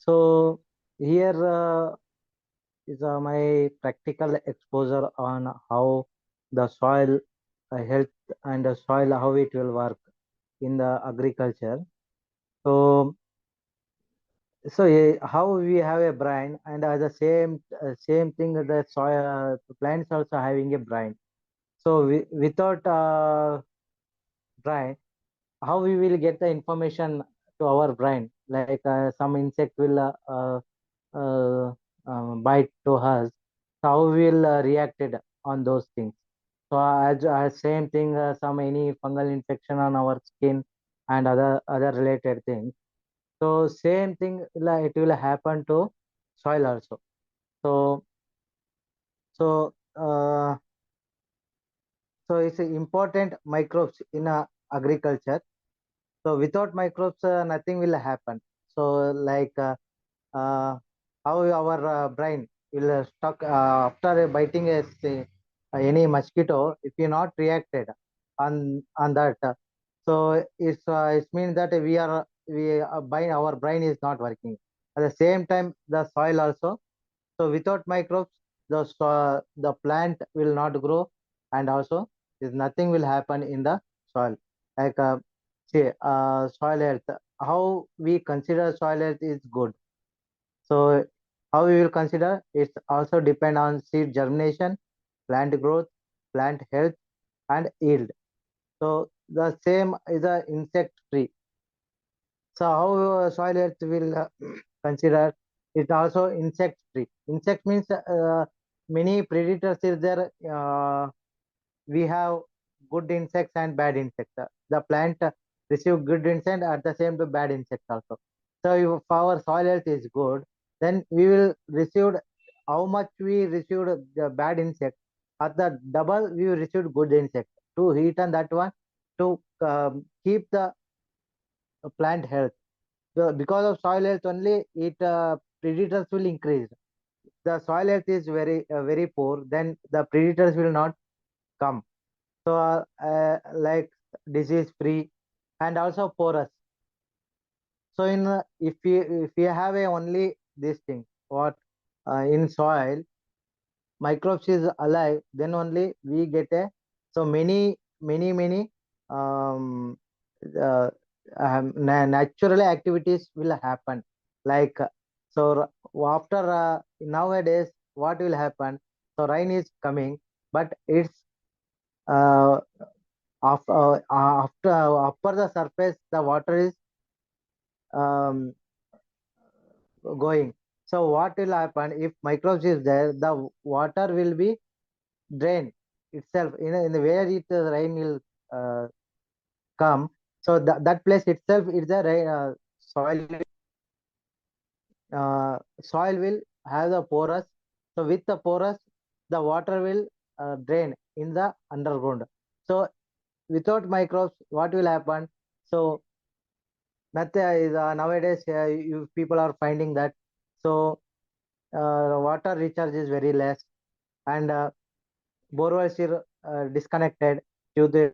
So here is my practical exposure on how the soil health and the soil how it will work in the agriculture. So how we have a brain and the same thing the soil plants also having a brain. So without brain, how we will get the information to our brain? Like some insect will uh, bite to us. So how we will reacted on those things. So as same thing, some any fungal infection on our skin and other related things. So same thing like it will happen to soil also. So so uh, so it's important microbes in agriculture. So without microbes, nothing will happen. So like uh, how our brain will stuck after biting say, any mosquito. If you not reacted on that, so it means that our brain is not working. At the same time, the soil also. So without microbes, the plant will not grow, and also is nothing will happen in the soil. Like soil health. How we consider soil health is good. So how we will consider it also depend on seed germination, plant growth, plant health, and yield. So the same is a insect free. So how soil health will consider it also insect free. Insect means many predators is there. We have good insects and bad insects. The plant receive good insect at the same time bad insects also. So if our soil health is good, then we will receive how much we received the bad insect at the double we received good insect to heat and that one to keep the plant health. So because of soil health only, it predators will increase. The soil health is very poor, then the predators will not come. So like disease free and also porous. So in if you have a only this thing what in soil microbes is alive, then only we get a so many um, uh, natural activities will happen like after nowadays what will happen, so rain is coming but it's uh, after upper the surface the water is um, going. So what will happen if microbes is there, the water will be drained itself in the where it rain will uh, come. So that place itself is the soil. Soil will have the porous. So with the porous, the water will drain in the underground. So without microbes, what will happen? So nothing is nowadays you people are finding that so water recharge is very less and borewells are disconnected due to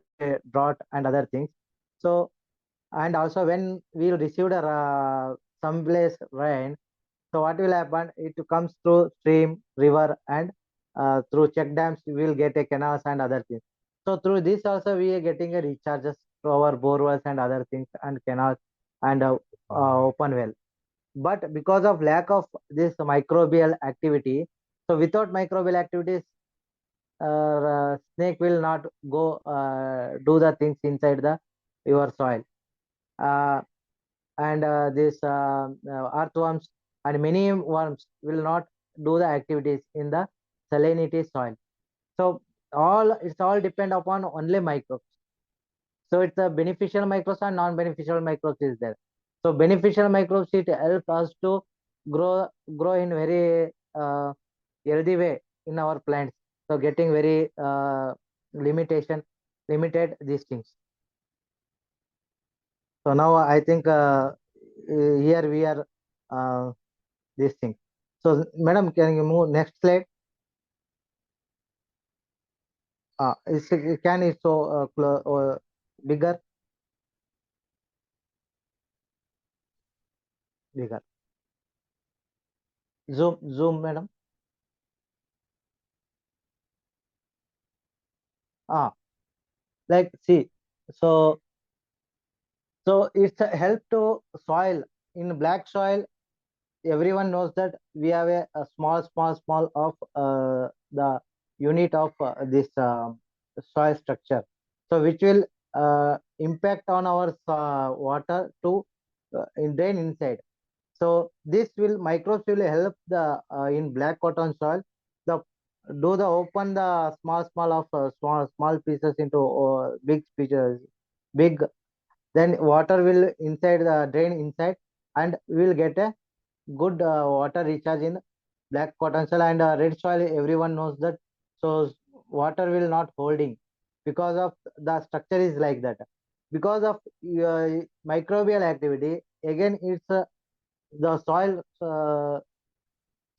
drought and other things. So and also when we received some place rain, so what will happen? It comes through stream, river, and through check dams. We will get a canals and other things. So through this also we are getting a recharges to our borewells and other things and canals and open well. But because of lack of this microbial activity, so without microbial activities, snake will not go do the things inside the your soil. Uh, and this earthworms and many worms will not do the activities in the salinity soil. So it's all depend upon only microbes. So it's a beneficial microbes and non-beneficial microbes is there. So beneficial microbes it help us to grow in very healthy way in our plants. So getting very limitation limited these things. So now I think here we are this thing. So madam, can you move next slide? Can it so bigger bigger? Zoom, madam. Ah, like see, so it's a help to soil. In black soil, everyone knows that we have a small of the unit of this soil structure, so which will impact on our water to drain inside. So this will microbes will help the in black cotton soil the do the open the small of small pieces into big pieces, big, then water will inside the drain inside, and we will get a good water recharge in black cotton soil. And red soil, everyone knows that, so water will not holding because of the structure is like that. Because of microbial activity, again it's the soil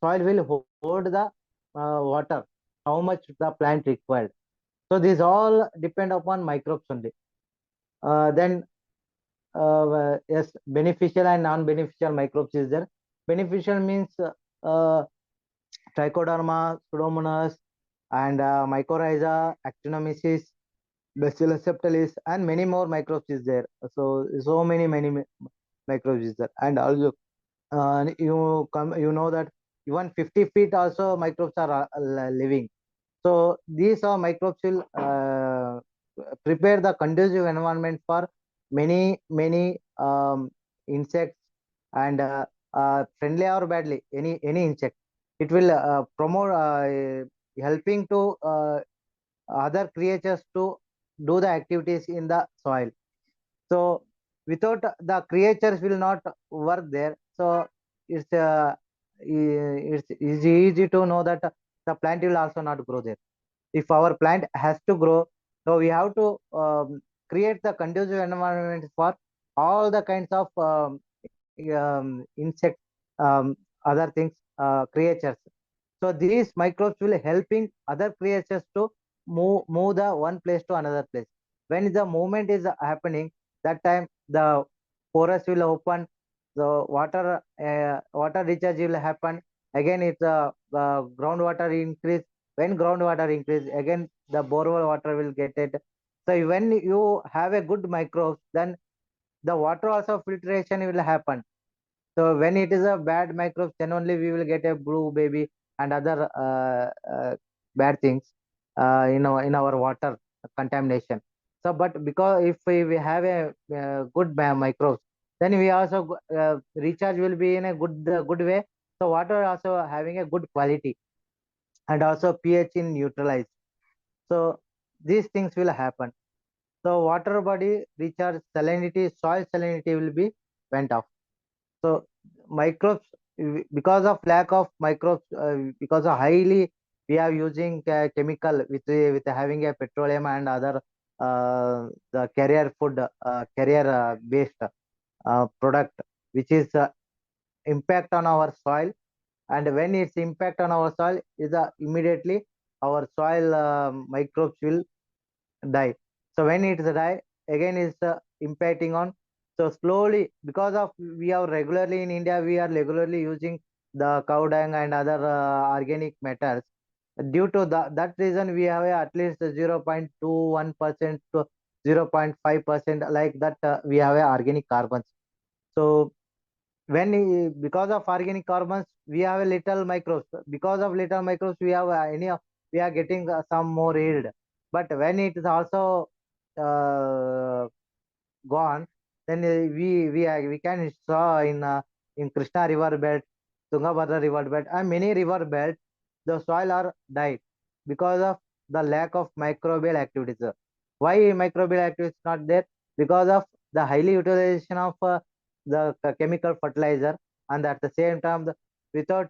will hold the water, how much the plant required. So these all depend upon microbes only. Then yes, beneficial and non-beneficial microbes is there. Beneficial means uh, trichoderma, pseudomonas, and mycorrhiza, actinomyces, bacillus subtilis, and many more microbes is there. So many microbes is there. And also you know that even 50 feet also microbes are living. So these are microbes will prepare the conducive environment for many insects, and friendly or badly any insect, it will promote helping to other creatures to do the activities in the soil. So without the creatures will not work there. So it's it's easy to know that the plant will also not grow there. If our plant has to grow, so we have to create the conducive environment for all the kinds of insects, um, other things, creatures. So these microbes will helping other creatures to move the one place to another place. When the movement is happening, that time the porous will open, the water recharge will happen. Again, it's groundwater increase. When groundwater increase, again the borewell water will get it. So when you have a good microbes, then the water also filtration will happen. So when it is a bad microbes, then only we will get a blue baby and other bad things in our water contamination. So, but because if we have a good microbes, then we also recharge will be in a good way. So water also having a good quality, and also pH in neutralized. So these things will happen. So water body recharge, salinity, soil salinity will be went off. So microbes, because of lack of microbes, because of highly we are using chemical with having a petroleum and other the carrier food, carrier based product, which is impact on our soil. And when it's impact on our soil, is immediately our soil microbes will die. So when it's die, again it's impacting on. So slowly, because of we are regularly in India, we are regularly using the cow dung and other organic matters. Due to that reason, we have at least 0.21% to 0.5% like that. We have organic carbons. So when because of organic carbons, we have a little microbes. Because of little microbes, we have we are getting some more yield. But when it is also uh, gone, then we can saw in Krishna river belt, Tungabhadra river belt, and many river belts, the soil are died because of the lack of microbial activities. Why microbial activities not there? Because of the highly utilization of the chemical fertilizer, and at the same time, without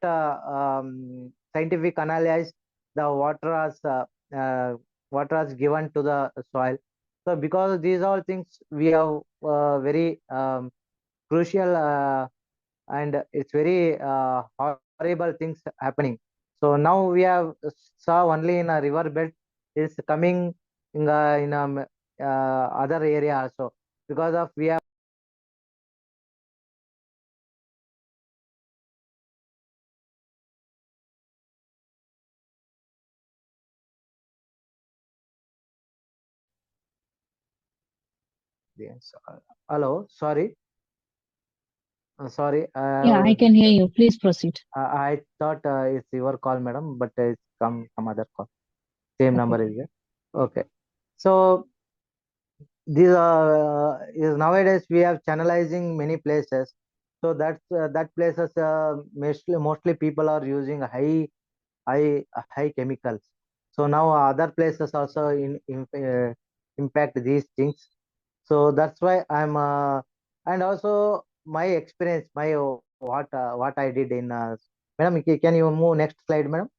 scientific analysis, the water was given to the soil. So because these all things, we have very crucial and it's very horrible things happening. So now we have saw only in a river bed is coming in other area also, because of we have Yes. Hello. Sorry. Sorry. Yeah, I can hear you. Please proceed. I thought it's your call, madam, but it's come some other call. Same number Okay. is there. Okay. So these is nowadays we have channelizing many places. So that places mostly people are using high chemicals. So now other places also impact these things. So that's why I'm and also my experience, my what I did in madam, can you move next slide, madam?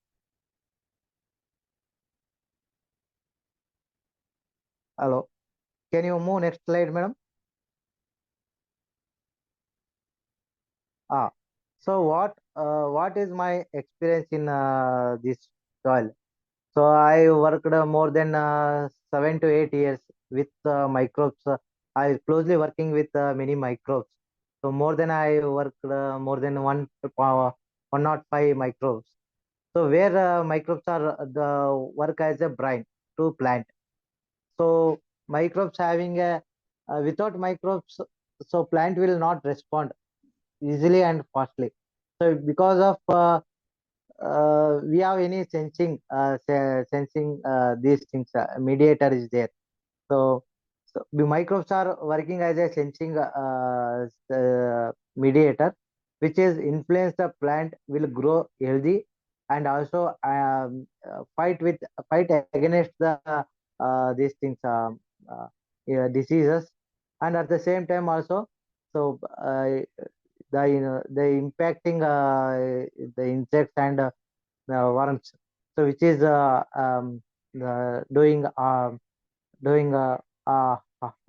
Hello, can you move next slide, madam? Ah, so what is my experience in this soil? So I worked more than 7 to 8 years with microbes. I closely working with many microbes. So more than I worked more than 105 microbes. So where microbes are the work as a brain to plant. So microbes having a without microbes, so plant will not respond easily and fastly. So because of we have any sensing these things, mediator is there. So, so the microbes are working as a sensing mediator, which is influence the plant will grow healthy and also fight against the these things yeah, diseases, and at the same time also, so the impacting the insects and worms. So which is doing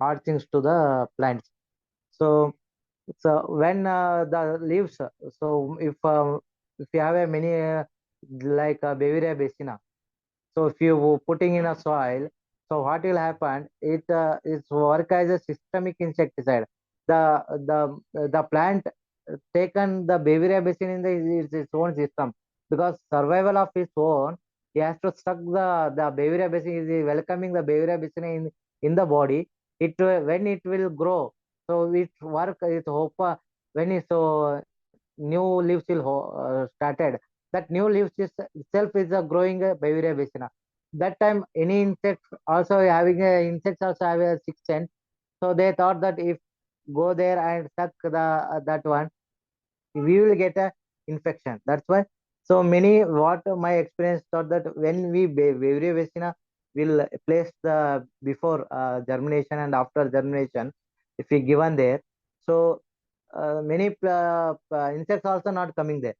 hard things to the plants. So so when the leaves, so if you have a many like Beviria basina, so if you putting in a soil, so what will happen? It is work as a systemic insecticide. The plant taken the Beviria basin in its own system, because survival of its own, he has to suck the Beviria basin. Is welcoming the Beviria basin in the body. It when it will grow, so it work. It hope when it so new leaves will started. That new leaves is itself is growing a Beviria basina. That time any insect also having a insects also have a sixth sense. So they thought that if go there and suck that one, we will get a infection. That's why so many what my experience thought that when we Beviria basina will place the before germination and after germination, if we given there, so many insects also not coming there.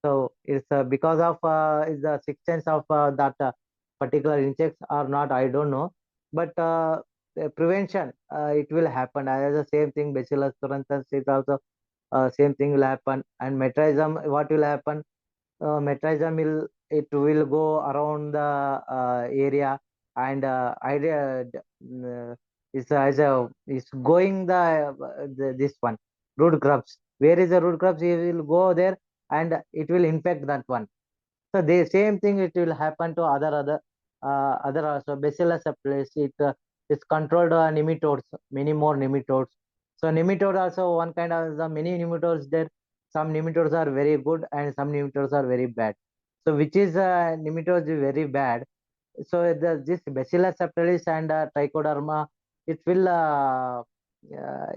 So it's because of is the sixth sense of that particular insects or not, I don't know. But the prevention, it will happen. As the same thing, Bacillus thuringiensis is also same thing will happen. And metrism, what will happen? Metrism will it will go around the area, and idea is as a is going the this one root grubs. Where is the root grubs? It will go there and it will infect that one. So the same thing it will happen to other also. Bacillus subtilis, it is controlled nematodes, many more nematodes. So nematode also one kind of the many nematodes there. Some nematodes are very good and some nematodes are very bad. So which is nematodes is very bad. So this Bacillus subtilis and Trichoderma, it will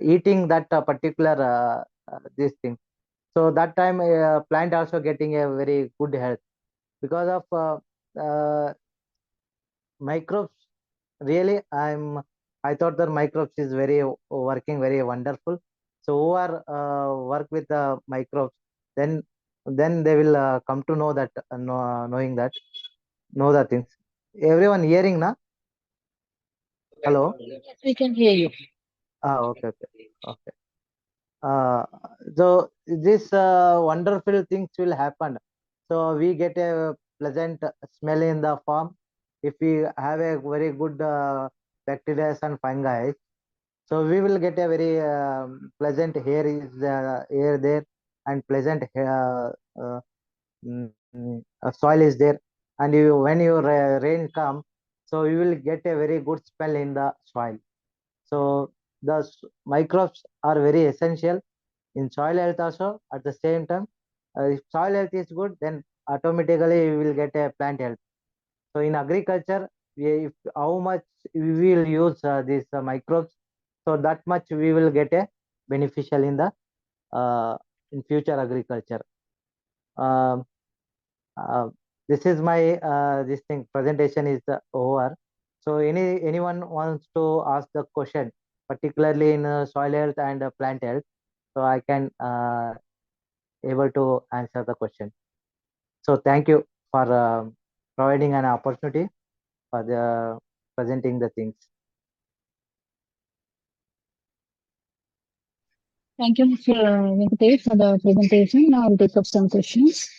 eating that particular this thing. So that time plant also getting a very good health because of microbes. Really, I thought that microbes is very working very wonderful. So who are work with the microbes, then they will come to know that knowing that know the things. Everyone hearing na? Hello. Yes, we can hear you. Okay, okay, okay. uh, so this wonderful things will happen. So we get a pleasant smell in the farm if we have a very good bacteria and fungi. So we will get a very pleasant air there, and pleasant soil is there. And when your rain come, so you will get a very good smell in the soil. So the microbes are very essential in soil health also. At the same time, if soil health is good, then automatically we will get a plant health. So in agriculture, if how much we will use these microbes, so that much we will get a beneficial in the uh, in future agriculture. Um, uh, this is my this thing presentation is over. So anyone wants to ask the question, particularly in soil health and plant health, so I can able to answer the question. So thank you for providing an opportunity for the presenting the things. Thank you, Mr. Venkatesh, for the presentation. Now I'll take up some questions.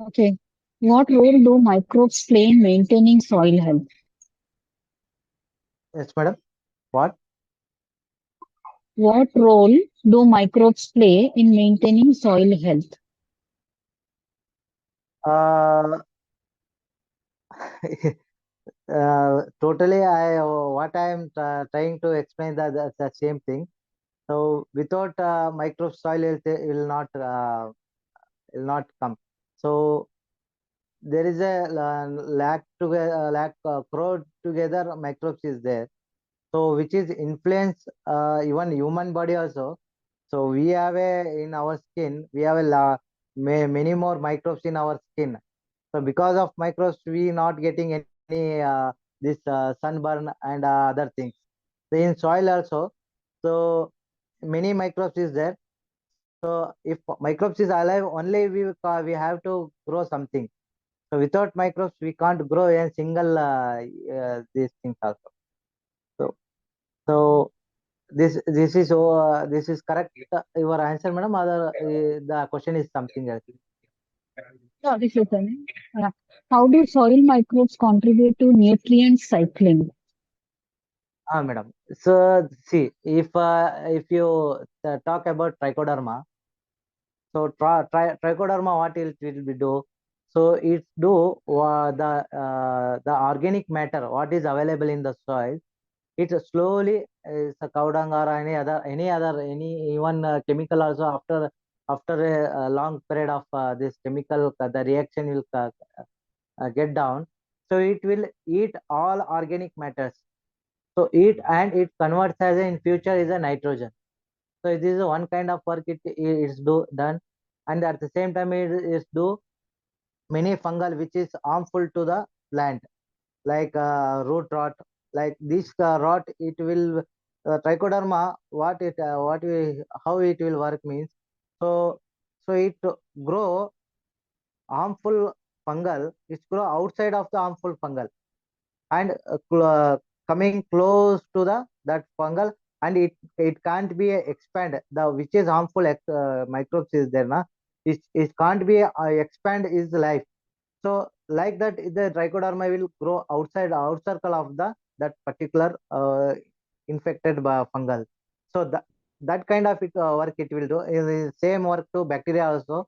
Okay. What role do microbes play in maintaining soil health? Yes, madam. What? What role do microbes play in maintaining soil health? Uh, totally. What I am trying to explain the same thing. So without micro soil health will not come. So there is a lack together lack crowd together microbes is there. So which is influence even human body also. So we have a in our skin we have many more microbes in our skin. So because of microbes, we not getting any this sunburn and other things. So in soil also, so many microbes is there. So if microbes is alive, only we have to grow something. So without microbes, we can't grow a single these things also. So so this is correct. Your answer, madam. Other the question is something else. Yeah, this is how do soil microbes contribute to nutrient cycling? Madam. So see, if you talk about trichoderma, so trichoderma, what it will be do? So it do the organic matter what is available in the soil. It slowly is a cow dung or any even chemical also after a long period of this chemical the reaction will get down. So it will eat all organic matters. So it converts as in future is a nitrogen. So this is one kind of work it is done, and at the same time it is do many fungal which is harmful to the plant, like root rot. Like this rot, it will trichoderma. What we how it will work means, so it grow harmful fungal. It grow outside of the harmful fungal and coming close to the that fungal, and it can't be expand the which is harmful microbes is there na. It can't be expand is life. So like that the trichoderma will grow out circle of the that particular infected by fungal. So that kind of work it will do is same work to bacteria also,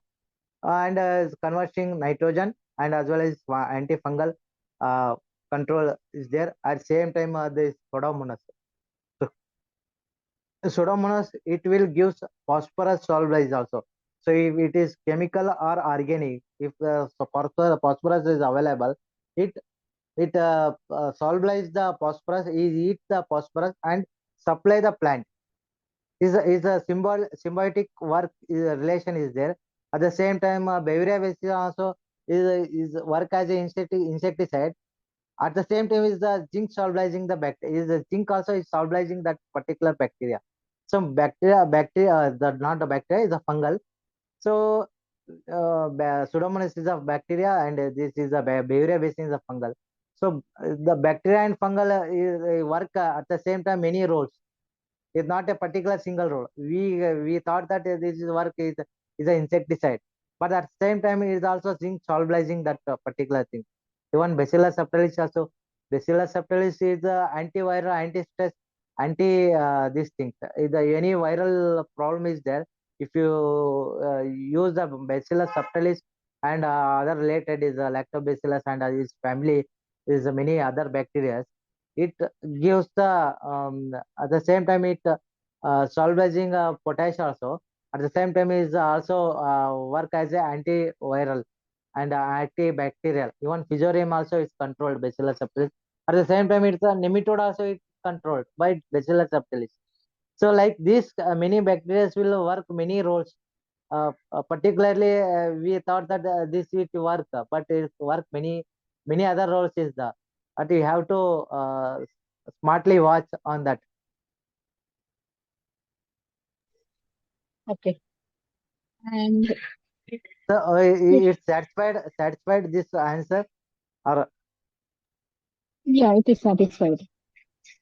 and converting nitrogen and as well as antifungal uh, control is there. At same time this pseudomonas. So pseudomonas it will give phosphorus solubilize also. So if it is chemical or organic, if phosphorus is available, it solubilize the phosphorus, is eat the phosphorus and supply the plant. Is a symbiotic work relation is there. At the same time, Beviria basis also is work as an insecticide. At the same time, is the zinc solubilizing the bacteria. Is the zinc also is solubilizing that particular bacteria. So bacteria, not the bacteria, is a fungal. So Pseudomonas is a bacteria, and this is a Beviria basin is a fungal. So the bacteria and fungal work at the same time many roles. It's not a particular single role. We thought that this is work is an insecticide, but at the same time it is also zinc solubilizing that particular thing. Even Bacillus subtilis also. Bacillus subtilis is antiviral, anti-stress. anti these things. If any viral problem is there, if you use the Bacillus subtilis and other related is lactobacillus and its family is many other bacteria, it gives the at the same time it solving potash also. At the same time is also work as a antiviral and antibacterial. Even physaurium also is controlled Bacillus subtilis. At the same time, it's a nematode also is controlled by Bacillus subtilis. So like this, many bacteria will work many roles. Particularly, we thought that this it work, but it work many other roles is the. But you have to smartly watch on that. Okay. And So yes, it's satisfied this answer or yeah, it is satisfied.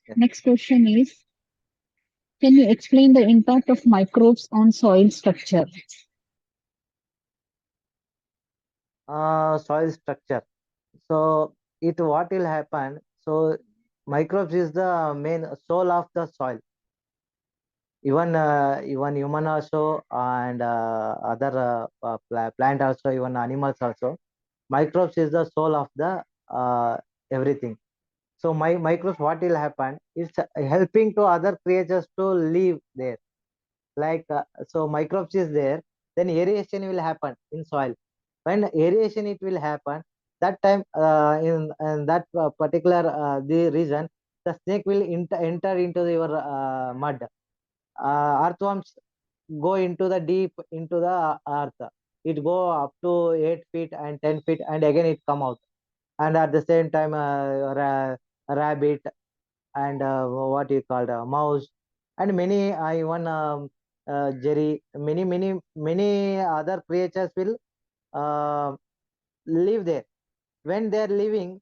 yes. Next question is, can you explain the impact of microbes on soil structure? Soil structure. So it what will happen? So microbes is the main soul of the soil. Even human also and other plant also, even animals also. Microbes is the soul of the everything. So my microbes what will happen? It's helping to other creatures to live there. Like so microbes is there, then aeration will happen in soil. When aeration it will happen, that time in that particular the reason, the snake will enter into your mud. Earthworms go into the deep into the earth. It go up to 8 feet and 10 feet and again it come out. And at the same time rabbit and what you call mouse and many even jerry, many other creatures will uh, live there. When they are living,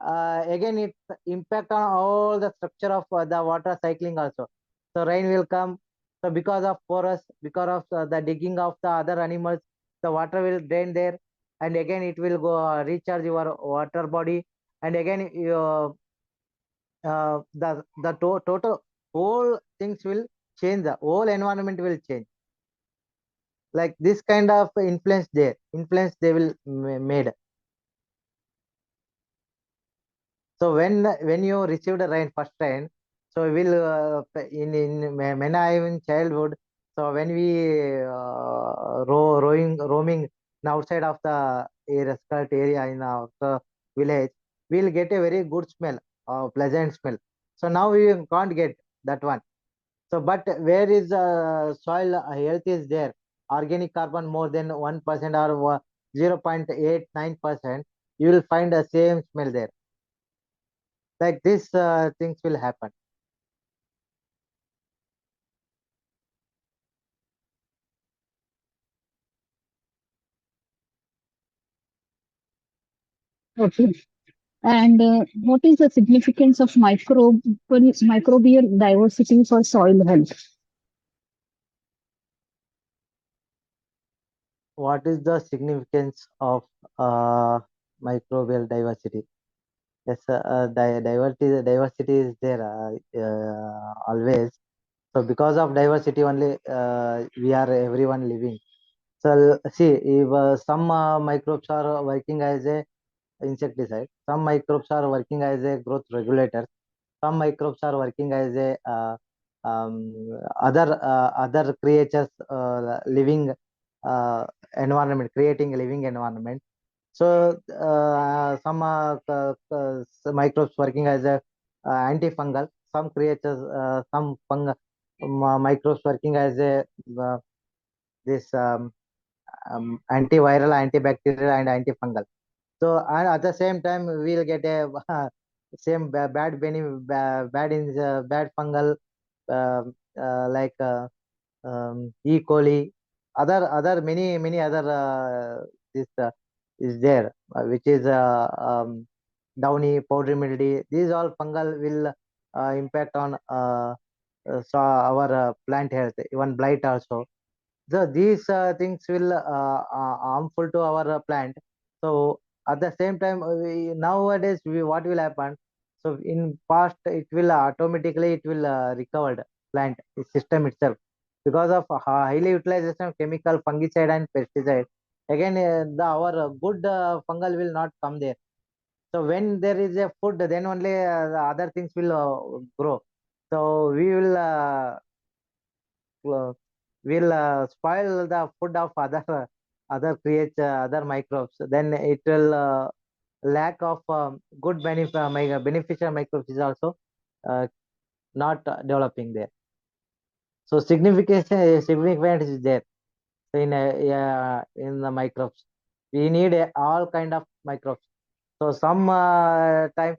again it impact on all the structure of the water cycling also. So rain will come. So because of forest, because of the digging of the other animals, the water will drain there, and again it will go recharge your water body, and again total whole things will change. The whole environment will change. Like this kind of influence they will made. So when you receive the rain, first rain, so we will in when I am in childhood. So when we roaming outside of the area, skirt area in our village, we'll get a very good smell, pleasant smell. So now we can't get that one. So but where is soil health is there, organic carbon more than 1% or 0.89%, you will find the same smell there. Like this things will happen. Okay. And what is the significance of microbial diversity for soil health? What is the significance of uh, microbial diversity? Yes, diversity is there always. So because of diversity only, we are everyone living. So see, if some microbes are working as a insecticide, some microbes are working as a growth regulator, some microbes are working as a other creatures living environment, creating a living environment. So some microbes working as a antifungal, some creatures, some microbes working as a this antiviral, antibacterial, and antifungal. So and at the same time, we'll get a same bad in bad fungal uh, like E. coli, other many other this is there, which is downy, powdery mildew. These all fungal will impact on so our plant health, even blight also. So these things will harmful to our plant. So at the same time, nowadays what will happen? So in past, it will automatically it will recovered plant system itself because of highly utilization of chemical fungicide and pesticide. Again, the our good fungal will not come there. So when there is a food, then only the other things will grow. So uh, will spoil the food of other creature, other microbes. Then it will lack of good beneficial microbes is also uh, not developing there. So significance is there in in the microbes. We need all kind of microbes. So some time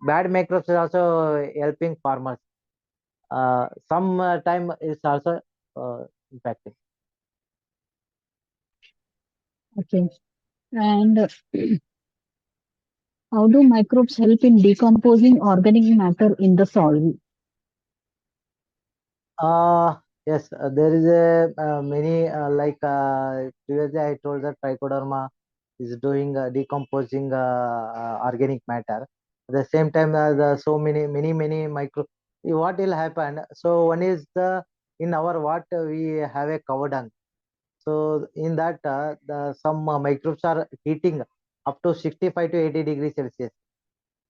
bad microbes is also helping farmers. Some time is also impacting. Okay. And how do microbes help in decomposing organic matter in the soil? Uh, yes, there is a many previously I told that trichoderma is doing decomposing organic matter. At the same time, the so many micro. What will happen? So one is the in our what we have a cover dung. So in that the some microbes are heating up to 65 to 80 degrees Celsius.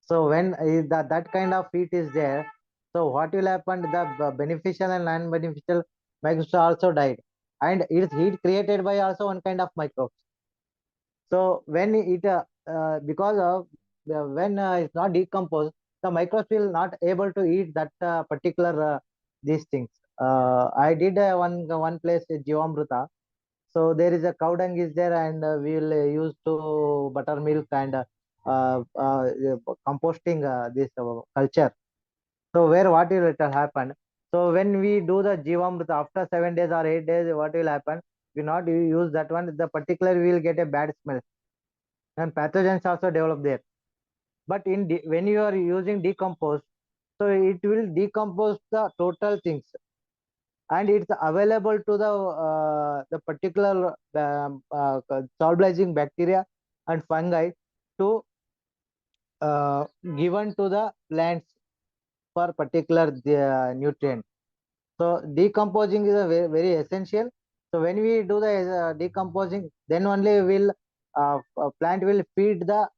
So when that kind of heat is there, so what will happen? The beneficial and non-beneficial microbes also died, and it is heat created by also one kind of microbes. So when it because of when it's not decomposed, the microbes will not able to eat that particular these things. I did one place Jivamruta. So there is a cow dung is there, and we will use to buttermilk and composting this culture. So where what will it happen? So when we do the Jivamrita after 7 days or 8 days, what will happen? We not use that one. The particular we will get a bad smell, and pathogens also develop there. But when you are using decompose, so it will decompose the total things, and it's available to the particular solubilizing bacteria and fungi to given to the plants for particular nutrient. So decomposing is a very essential. So when we do the decomposing, then only will plant will feed the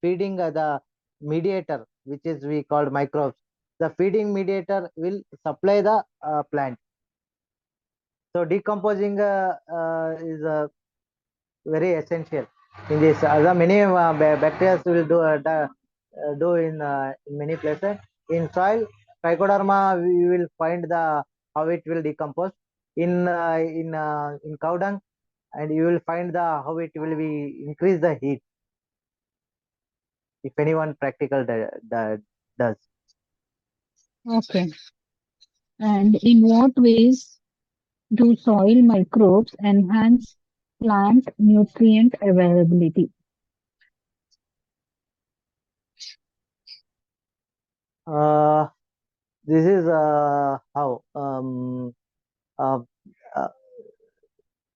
feeding the mediator, which is we called microbes. The feeding mediator will supply the plant. So decomposing is very essential in this. The many bacteria will do in many places. In soil, trichoderma we will find the how it will decompose. In cow dung, and you will find the how it will be increase the heat if anyone practical does. Okay. And in what ways do soil microbes enhance plant nutrient availability? Uh, this is how uh, uh,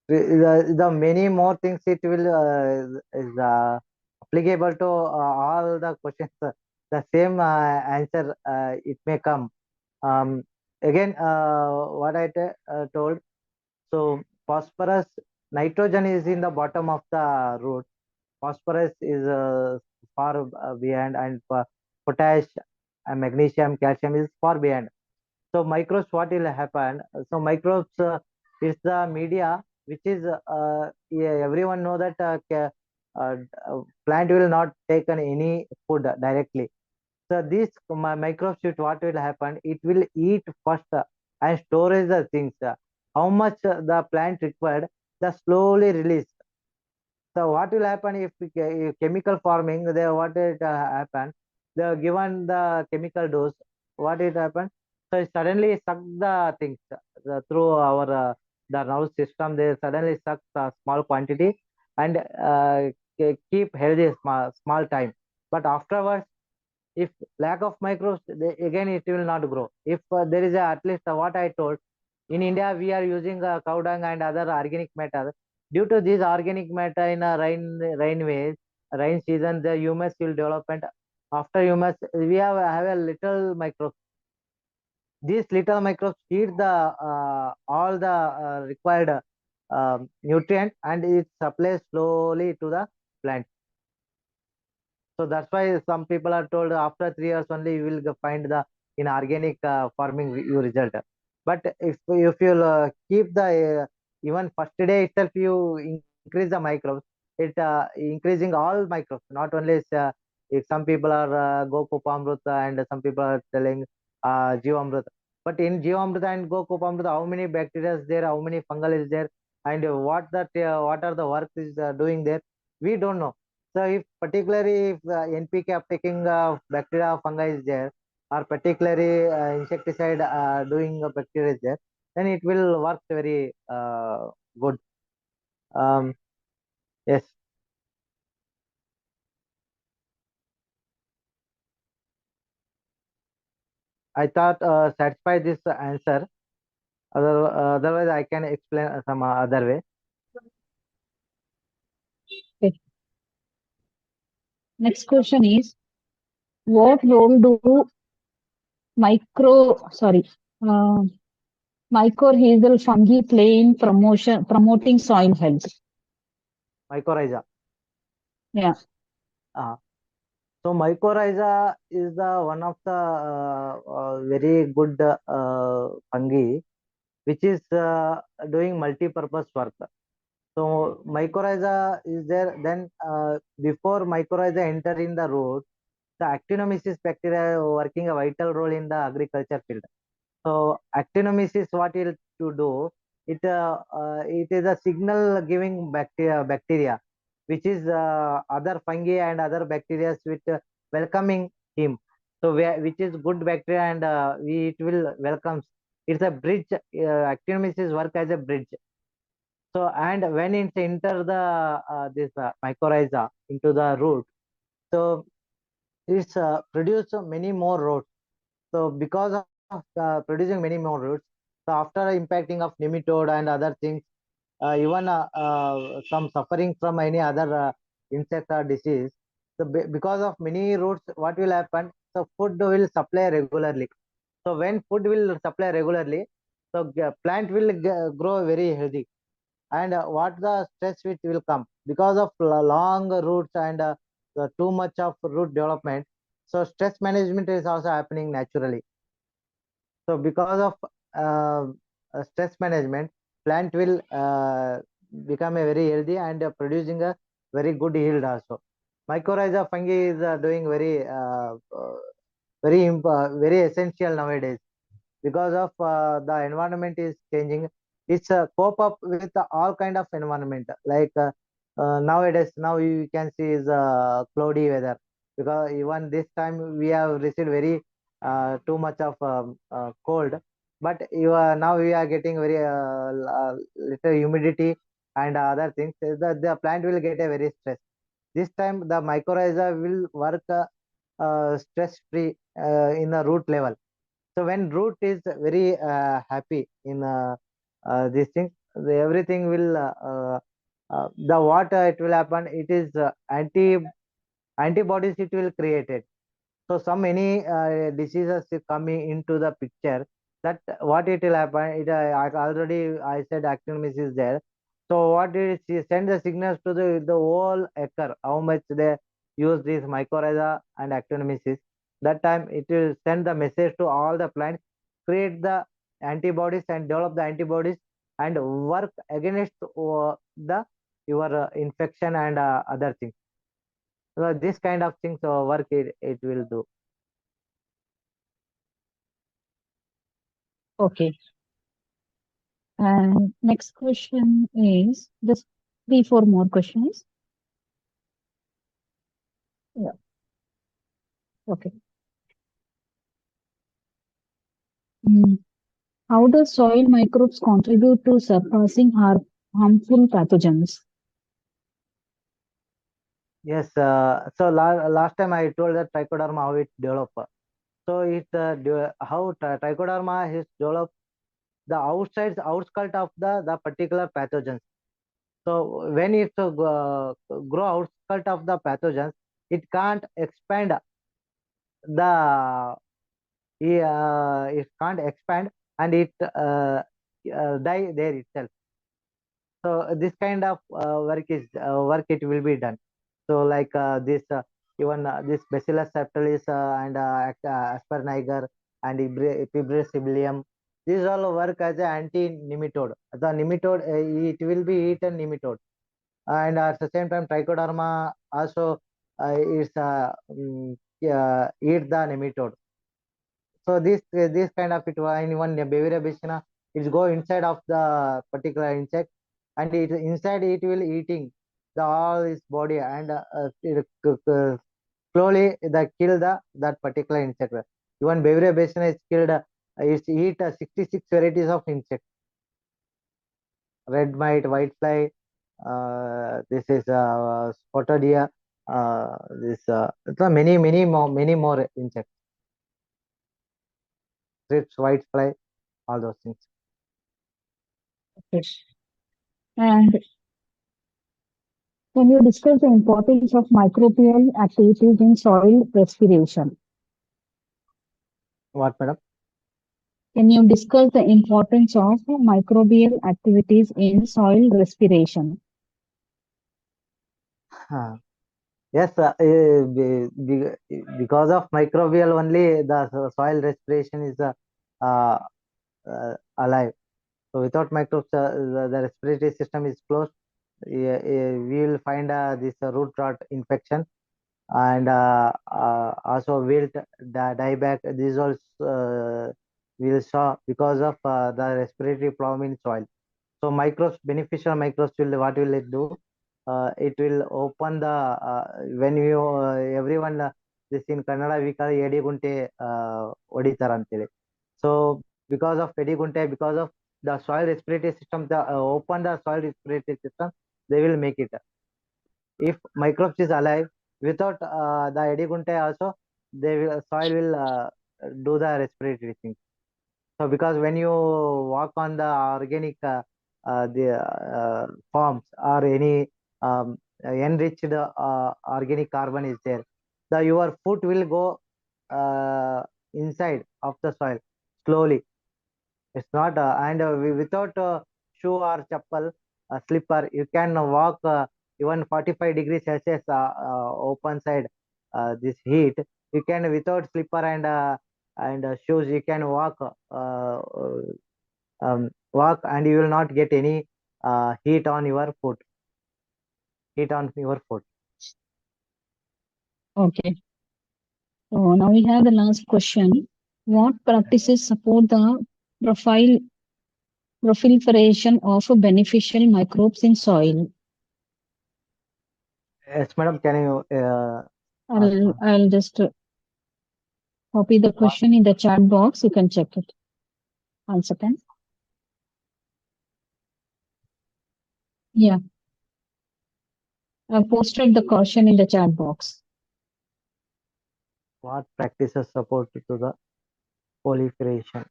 the many more things it will is applicable to all the questions. The same answer it may come. Um, Again, what I told. So phosphorus, nitrogen is in the bottom of the root. Phosphorus is far behind, and potash, and magnesium, calcium is far behind. So microbes, what will happen? So microbes is the media which is yeah, everyone know that plant will not take any food directly. So these microbes, what will happen? It will eat first and storage the things. How much the plant required, the slowly release. So what will happen if chemical farming? They what it happen? They are given the chemical dose. What it happen? So it suddenly suck the things through our the nervous system. They suddenly suck a small quantity and keep healthy small time. But afterwards, if lack of microbes, again it will not grow. If there is at least what I told, in India we are using cow dung and other organic matter. Due to this organic matter in rainways, rain season, the humus will develop, and after humus, we have a little microbes. These little microbes feed the all the required nutrient, and it supplies slowly to the plant. So that's why some people are told after 3 years only you will find the in organic farming you result. But if you keep the even first day itself you increase the microbes, it increasing all microbes, not only if some people are Gokupamrut and some people are telling Jivamrut. But in Jivamrut and Gokupamrut, how many bacteria is there, how many fungal is there, and what are the work is doing there, we don't know. So if particularly if NPK uptaking bacteria fungi is there, or particularly insecticide doing bacteria is there, then it will work very good. Um, yes, I thought satisfy this answer. Otherwise, I can explain some other way. Okay. Next question is, what role do micro, uh, mycorrhizal fungi play in promoting soil health? Mycorrhiza. Yeah. Uh, so mycorrhiza is the one of the very good fungi which is doing multi-purpose work. So mycorrhiza is there. Then before mycorrhiza enter in the root, the actinomyces bacteria working a vital role in the agriculture field. So actinomyces, what it to do? It is a signal giving bacteria, which is other fungi and other bacteria with welcoming him. So which is good bacteria and it will welcomes. It's a bridge. Actinomyces work as a bridge. So and when it enter the this mycorrhiza into the root, so it's produce many more roots. So because of producing many more roots, so after impacting of nematode and other things, even some suffering from any other insect or disease. So because of many roots, what will happen? So food will supply regularly. So when food will supply regularly, so plant will grow very healthy. And what the stress which will come because of long roots and the too much of root development. So stress management is also happening naturally. So because of stress management, plant will become a very healthy and producing a very good yield also. Mycorrhiza fungi is doing very essential nowadays because of the environment is changing. It's cope up with all kind of environment like nowadays now you can see is cloudy weather, because even this time we have received very too much of cold, but now we are getting very little humidity and other things. The plant will get a very stress. This time the mycorrhiza will work stress free in the root level. So when root is very happy in these things, everything will the what it will happen. It is antibodies it will create it. So some any diseases is coming into the picture. That what it will happen. It already I said actinomis is there. So what it is send the signals to the whole acre how much they use this mycorrhiza and actinomyces. That time it will send the message to all the plants, create the antibodies and develop the antibodies and work against the your infection and other things. So this kind of things work it will do. Okay. And next question is just three, four more questions. Yeah. Okay. Mm. How does soil microbes contribute to surpassing harmful pathogens? Yes, so last time I told that trichoderma how it develop. So it how trichoderma is developed the outskirts of the particular pathogens. So when it grow outskirt of the pathogens, it can't expand the it can't expand, and it die there itself. So this kind of work it will be done. So like this even this Bacillus subtilis and Aspergiller and Fibrosibelium, these all work as an anti-nematode. The nematode it will be eaten nematode, and at the same time Trichoderma also is eat the nematode. So this kind of it in one Beviria basina, it go inside of the particular insect, and it inside it will eating the all its body, and slowly the kill that particular insect. Even Beviria basina is killed. It's eat 66 varieties of insects: red mite, white fly. This is spotted deer. This so many more insects. Thrips, white fly, all those things. Okay. And can you discuss the importance of microbial activities in soil respiration? What, madam? Can you discuss the importance of microbial activities in soil respiration? Yes, because of microbial only the soil respiration is uh, alive. So without microbes, the respiratory system is closed. We will find this root rot infection, and also wilt, dieback. These all will show because of the respiratory problem in soil. So microbes, beneficial microbes will what will it do? It will open the when you everyone this in Kannada we call ಎಡಿಗುಂಟೆ ಹೊಡಿತಾರ ಅಂತೇಳಿ. So because of ಎಡಿಗುಂಟೆ, because of the soil respiratory system, the open the soil respiratory system, they will make it. If microbes is alive, without the ಎಡಿಗುಂಟೆ also, they will soil will do the respiratory thing. So because when you walk on the organic the forms or any enriched organic carbon is there, the your foot will go inside of the soil slowly. It's not without shoe or chappal, slipper, you can walk even 45 degrees Celsius open side this heat. You can without slipper and shoes you can walk, and you will not get any heat on your foot. Heat on your foot. Okay. So now we have the last question. What practices support the profile proliferation of beneficial microbes in soil? Yes, madam. Can you ask one? I'll just copy the question in the chat box. You can check it. 1 second. Yeah, I posted the question in the chat box. What practices support to the proliferation?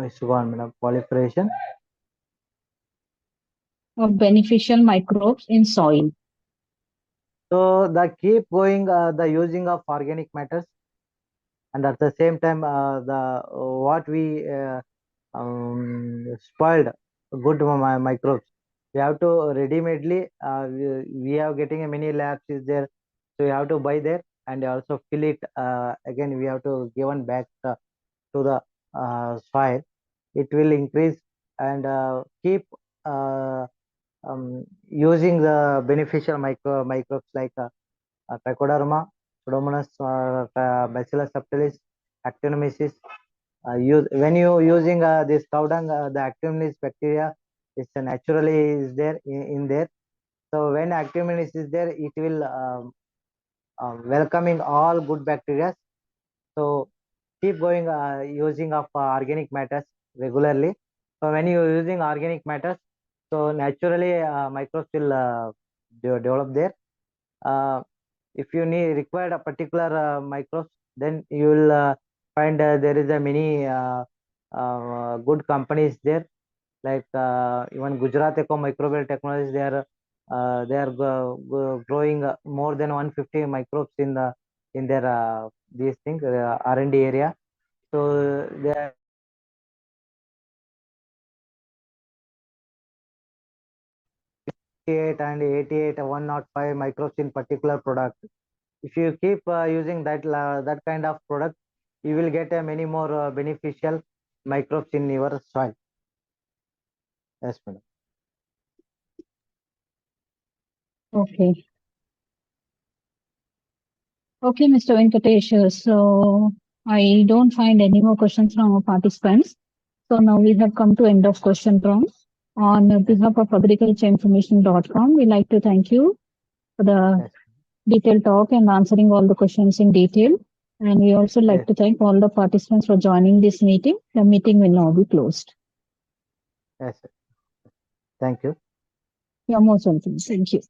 It's one, madam. Proliferation Of beneficial microbes in soil. So the keep going the using of organic matters, and at the same time the what we spoiled good microbes, we have to ready-madely we have getting many labs is there, so you have to buy there and also fill it again. We have to given back to the soil. It will increase and keep uh, using the beneficial microbes like Trichoderma, Pseudomonas, Bacillus subtilis, Actinomyces. When you using this cow dung, the Actinomyces bacteria is naturally is there in there. So when Actinomyces is there, it will welcoming all good bacteria. So keep going using of organic matters regularly. So when you using organic matters, so naturally microbes will develop there. Uh, if you need required a particular microbes, then you will find there is a many good companies there. like even Gujarat Eco Microbial Technologies, they are growing more than 150 microbes in their these things R&D area. So they are 88 and 88 105 microbes in particular product. If you keep using that kind of product, you will get many more beneficial microbes in your soil. Yes, madam. Okay. Okay, Mr. Venkatesh. So I don't find any more questions from our participants. So now we have come to end of question round. On behalf of agricultureinformation.com, we like to thank you for the Yes, detailed talk and answering all the questions in detail. And we also like yes, to thank all the participants for joining this meeting. The meeting will now be closed. yes. Thank you. You're most welcome. Thank you.